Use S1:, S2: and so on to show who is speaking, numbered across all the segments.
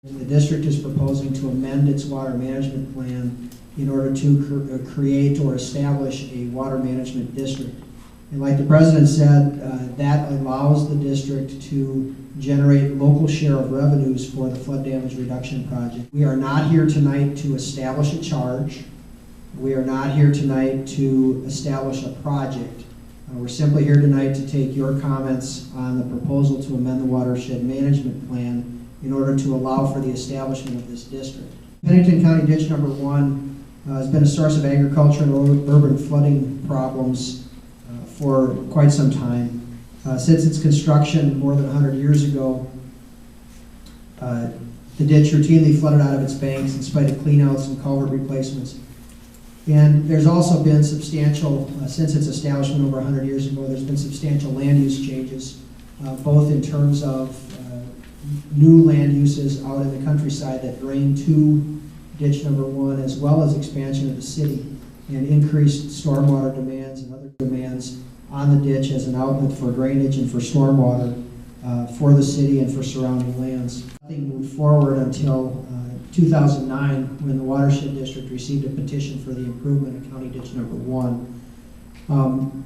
S1: The district is proposing to amend its water management plan in order to create or establish a water management district. And like the president said, that allows the district to generate local share of revenues for the flood damage reduction project. We are not here tonight to establish a charge. We are not here tonight to establish a project. We're simply here tonight to take your comments on the proposal to amend the watershed management plan in order to allow for the establishment of this district. Pennington County Ditch Number 1 has been a source of agriculture and urban flooding problems for quite some time. Since its construction more than 100 years ago, the ditch routinely flooded out of its banks in spite of cleanouts and culvert replacements. And there's also been substantial, since its establishment over 100 years ago, there's been substantial land use changes, both in terms of new land uses out in the countryside that drain to ditch number 1, as well as expansion of the city and increased stormwater demands and other demands on the ditch as an outlet for drainage and for stormwater for the city and for surrounding lands. Nothing moved forward until 2009 when the watershed district received a petition for the improvement of county ditch number 1.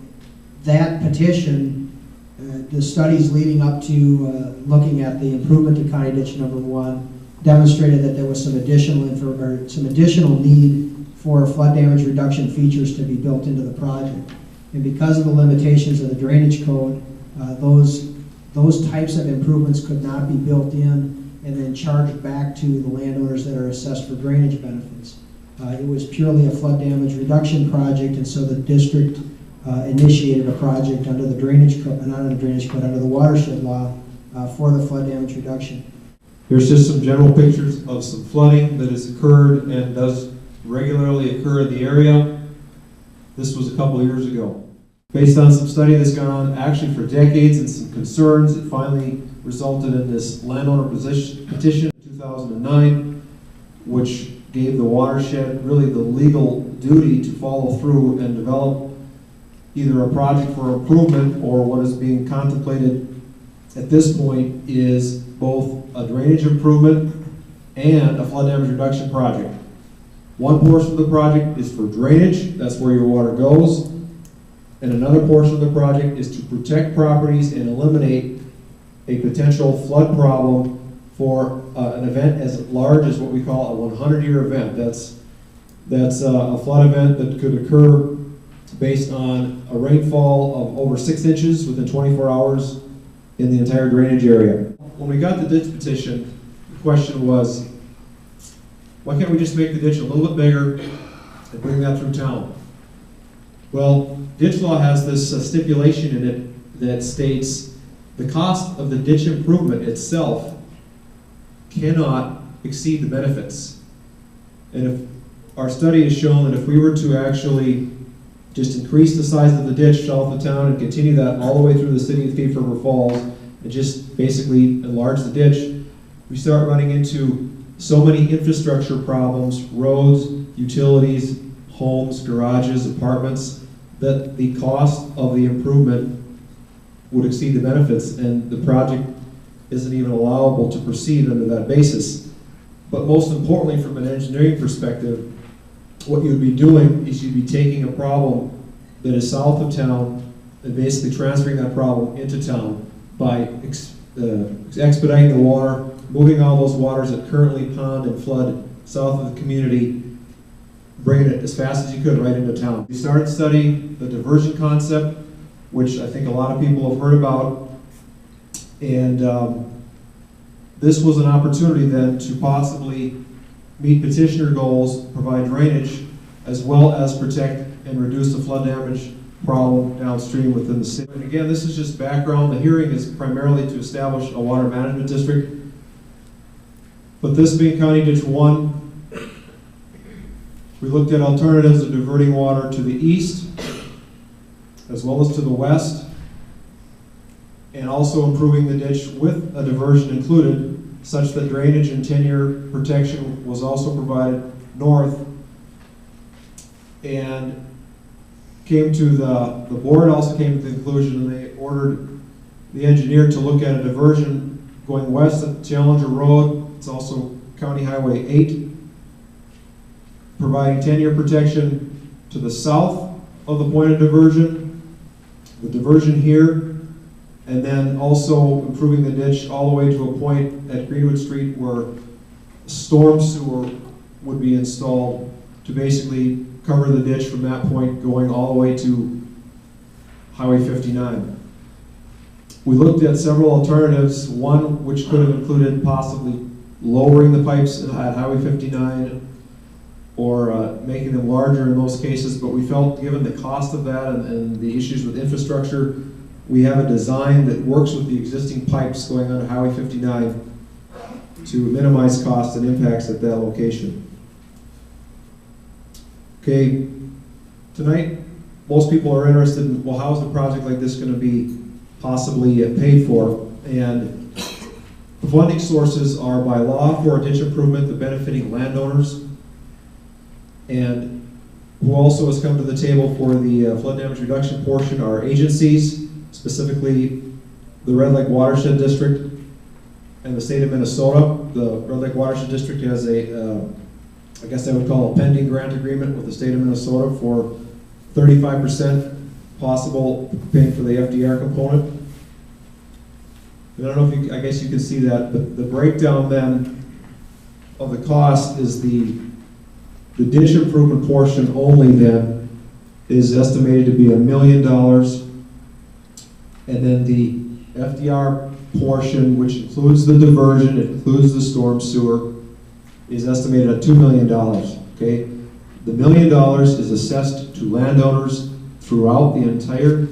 S1: That petition, the studies leading up to looking at the improvement to county ditch number 1 demonstrated that there was some additional need for flood damage reduction features to be built into the project. And because of the limitations of the drainage code, those types of improvements could not be built in and then charged back to the landowners that are assessed for drainage benefits. It was purely a flood damage reduction project, and so the district initiated a project under the drainage code, not under the drainage code, under the watershed law for the flood damage reduction.
S2: Here's just some general pictures of some flooding that has occurred and does regularly occur in the area. This was a couple of years ago. Based on some study that's gone on actually for decades and some concerns, it finally resulted in this landowner petition in 2009, which gave the watershed really the legal duty to follow through and develop either a project for improvement, or what is being contemplated at this point is both a drainage improvement and a flood damage reduction project. One portion of the project is for drainage, that's where your water goes, and another portion of the project is to protect properties and eliminate a potential flood problem for an event as large as what we call a 100-year event. That's a flood event that could occur based on a rainfall of over 6 inches within 24 hours in the entire drainage area. When we got the ditch petition, the question was, why can't we just make the ditch a little bit bigger and bring that through town? Well, ditch law has this stipulation in it that states the cost of the ditch improvement itself cannot exceed the benefits. And if our study has shown that if we were to actually just increase the size of the ditch south of town and continue that all the way through the city of Thief River Falls and just basically enlarge the ditch, we start running into so many infrastructure problems, roads, utilities, homes, garages, apartments, that the cost of the improvement would exceed the benefits, and the project isn't even allowable to proceed under that basis. But most importantly, from an engineering perspective, what you would be doing is you'd be taking a problem that is south of town and basically transferring that problem into town by expediting the water, moving all those waters that currently pond and flood south of the community, bringing it as fast as you could right into town. We started studying the diversion concept, which I think a lot of people have heard about, and this was an opportunity then to possibly meet petitioner goals, provide drainage, as well as protect and reduce the flood damage problem downstream within the city. And again, this is just background. The hearing is primarily to establish a water management district. But this being County Ditch 1, we looked at alternatives of diverting water to the east, as well as to the west, and also improving the ditch with a diversion included, such that drainage and 10-year protection was also provided north. And came to the board also came to the conclusion, and they ordered the engineer to look at a diversion going west at Challenger Road. It's also County Highway 8, providing 10-year protection to the south of the point of diversion, the diversion here, and then also improving the ditch all the way to a point at Greenwood Street where storm sewer would be installed to basically cover the ditch from that point going all the way to Highway 59. We looked at several alternatives, one which could have included possibly lowering the pipes at Highway 59 or making them larger in those cases, but we felt given the cost of that and the issues with infrastructure, we have a design that works with the existing pipes going onto Highway 59 to minimize costs and impacts at that location. Okay, tonight most people are interested in, well, how's the project like this going to be possibly paid for? And the funding sources are by law for a ditch improvement, the benefiting landowners, and who also has come to the table for the flood damage reduction portion are agencies, specifically the Red Lake Watershed District and the state of Minnesota. The Red Lake Watershed District has a, I guess I would call a pending grant agreement with the state of Minnesota for 35% possible paying for the FDR component. And I don't know if you, I guess you can see that, but the breakdown then of the cost is the ditch improvement portion only then is estimated to be $1 million. And then the FDR portion, which includes the diversion, it includes the storm sewer, is estimated at $2 million, okay? The $1 million is assessed to landowners throughout the entire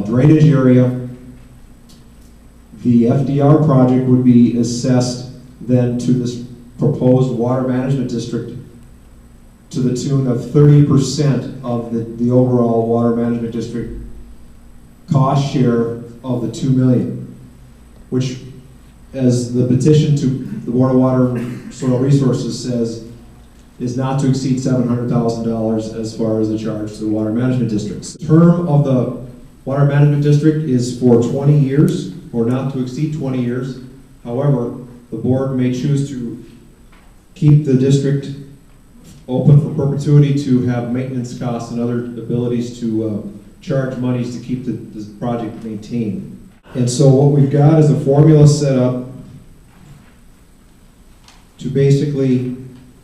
S2: drainage area. The FDR project would be assessed then to this proposed water management district to the tune of 30% of the overall water management district cost share of the $2 million, which, as the petition to the Board of Water and Soil Resources says, is not to exceed $700,000 as far as the charge to the water management districts. The term of the water management district is for 20 years, or not to exceed 20 years. However, the board may choose to keep the district open for perpetuity to have maintenance costs and other abilities to charge monies to keep the project maintained. And so what we've got is a formula set up to basically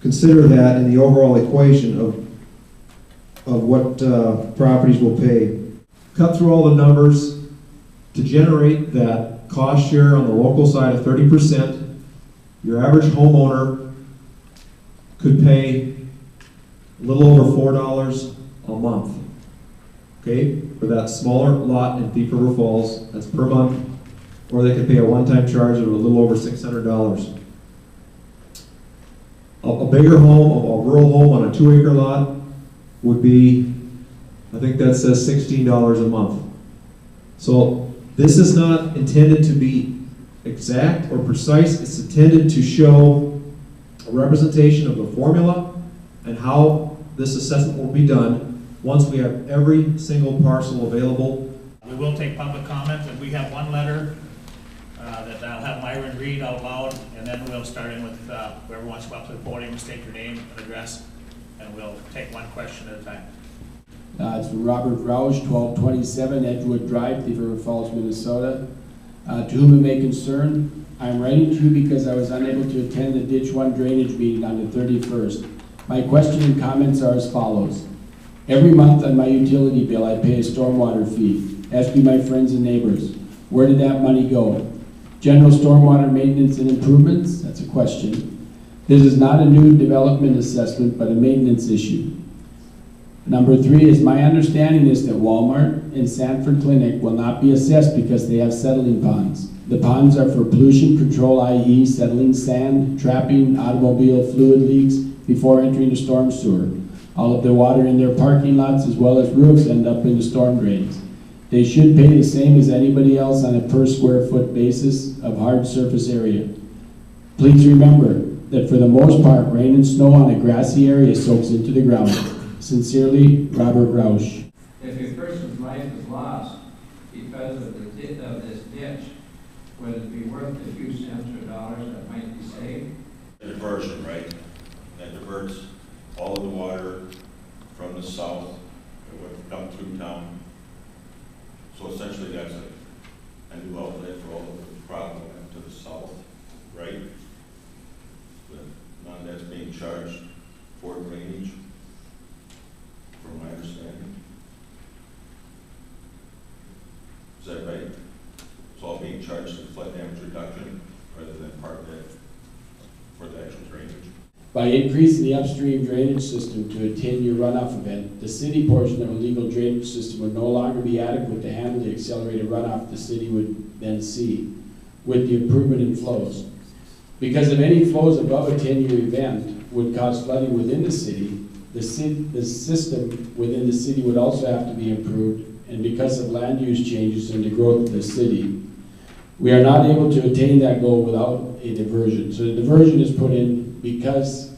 S2: consider that in the overall equation of what properties will pay. Cut through all the numbers to generate that cost share on the local side of 30%. Your average homeowner could pay a little over $4 a month, okay, for that smaller lot in Thief River Falls. That's per month, or they could pay a one-time charge of a little over $600. A bigger home, a rural home on a 2-acre lot would be, I think that says $16 a month. So this is not intended to be exact or precise. It's intended to show a representation of the formula and how this assessment will be done once we have every single parcel available.
S3: We will take public comment, and we have one letter that I'll have Myron read out loud, and then we'll start in with whoever wants to go up to the podium, state your name and address, and we'll take one question at a time.
S4: It's from Robert Roush, 1227 Edgewood Drive, Thief River Falls, Minnesota. To whom it may concern, I'm writing to you because I was unable to attend the Ditch 1 drainage meeting on the 31st. My question and comments are as follows. Every month on my utility bill, I pay a stormwater fee. Ask me my friends and neighbors, where did that money go? General stormwater maintenance and improvements? That's a question. This is not a new development assessment, but a maintenance issue. Number 3 is my understanding is that Walmart and Sanford Clinic will not be assessed because they have settling ponds. The ponds are for pollution control, i.e. settling sand, trapping automobile fluid leaks before entering the storm sewer. All of the water in their parking lots as well as roofs end up in the storm drains. They should pay the same as anybody else on a per square foot basis of hard surface area. Please remember that for the most part, rain and snow on a grassy area soaks into the ground. Sincerely, Robert Roush.
S5: If a person's life is lost because of this ditch, would it be worth a few cents or dollars that might be saved?
S6: A diversion, right? That diverts all of the water from the south that would come through town. So essentially that's a new outlet for all of the problem to the south, right? But none that's being charged for drainage, from my understanding. Is that right? It's all being charged to flood damage reduction rather than part of that for the actual drainage?
S4: By increasing the upstream drainage system to a 10-year runoff event, the city portion of a legal drainage system would no longer be adequate to handle the accelerated runoff the city would then see with the improvement in flows. Because if any flows above a 10-year event would cause flooding within the city, the system within the city would also have to be improved, and because of land use changes and the growth of the city, we are not able to attain that goal without a diversion. So the diversion is put in because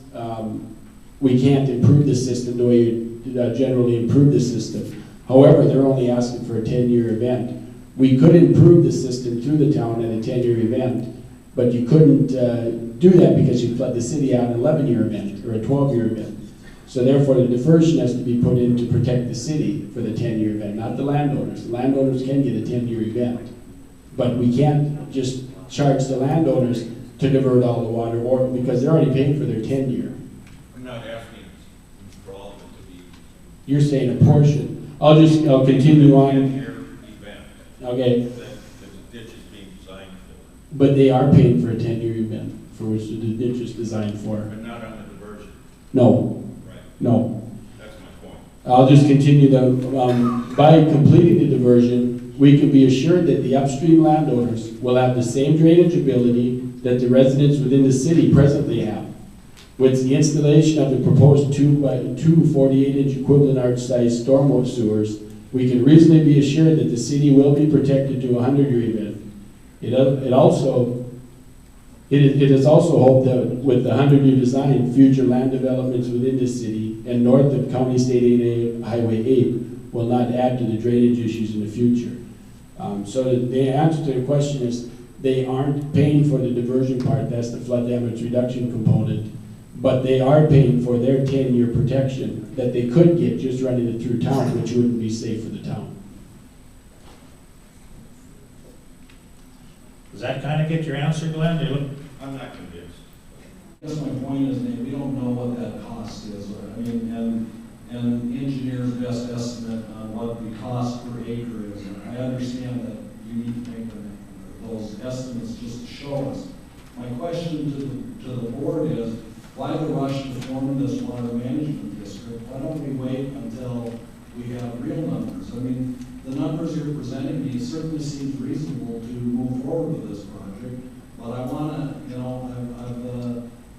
S4: we can't improve the system the way you generally improve the system. However, they're only asking for a 10-year event. We could improve the system through the town at a 10-year event, but you couldn't do that because you flood the city out an 11-year event or a 12-year event. So therefore, the diversion has to be put in to protect the city for the 10-year event, not the landowners. The landowners can get a 10-year event, but we can't just charge the landowners to divert all the water, or because they're already paying for their 10-year.
S6: I'm not asking for all of it to be
S4: You're saying a portion. I'll continue on.
S6: 10-year event
S4: Okay,
S6: that the ditch is being designed for,
S4: but they are paying for a 10-year event for which the ditch is designed for.
S6: but not on the diversion.
S4: No,
S6: Right.
S4: no.
S6: That's my point.
S4: I'll just continue by completing the diversion, we can be assured that the upstream landowners will have the same drainage ability that the residents within the city presently have. With the installation of the proposed 2 by 2 48-inch equivalent arch-sized stormwater sewers, we can reasonably be assured that the city will be protected to a 100-year event. It is also hoped that with the 100-year design, future land developments within the city and north of County State 8A Highway 8 will not add to the drainage issues in the future. So the answer to the question is they aren't paying for the diversion part, that's the flood damage reduction component, but they are paying for their 10-year protection that they could get just running it through town, which wouldn't be safe for the town.
S3: Does that kind of get your answer, Glenn?
S6: I'm not convinced.
S7: I guess my point is that we don't know what that cost is. I mean, and the engineer's best estimate on what the cost per acre is. And I understand that you need to make those estimates just to show us. My question to the board is, why the rush to form this water management district? Why don't we wait until we have real numbers? I mean, the numbers you're presenting me certainly seems reasonable to move forward with this project, but I want to, you know,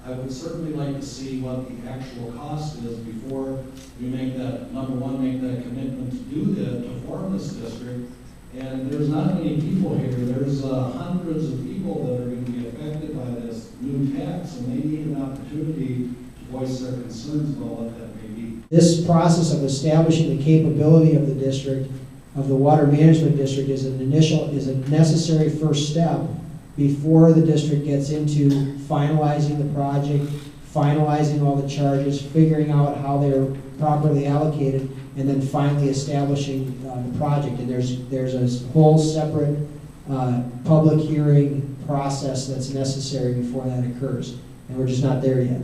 S7: I would certainly like to see what the actual cost is before we make that, number one, make that commitment to do that, to form this district. And there's not many people here. There's hundreds of people that are going to be affected by this new tax, and they need an opportunity to voice their concerns about what that may be.
S1: This process of establishing the capability of the district, of the water management district, is a necessary first step before the district gets into finalizing the project, finalizing all the charges, figuring out how they're properly allocated, and then finally establishing the project. And there's a whole separate public hearing process that's necessary before that occurs, and we're just not there yet.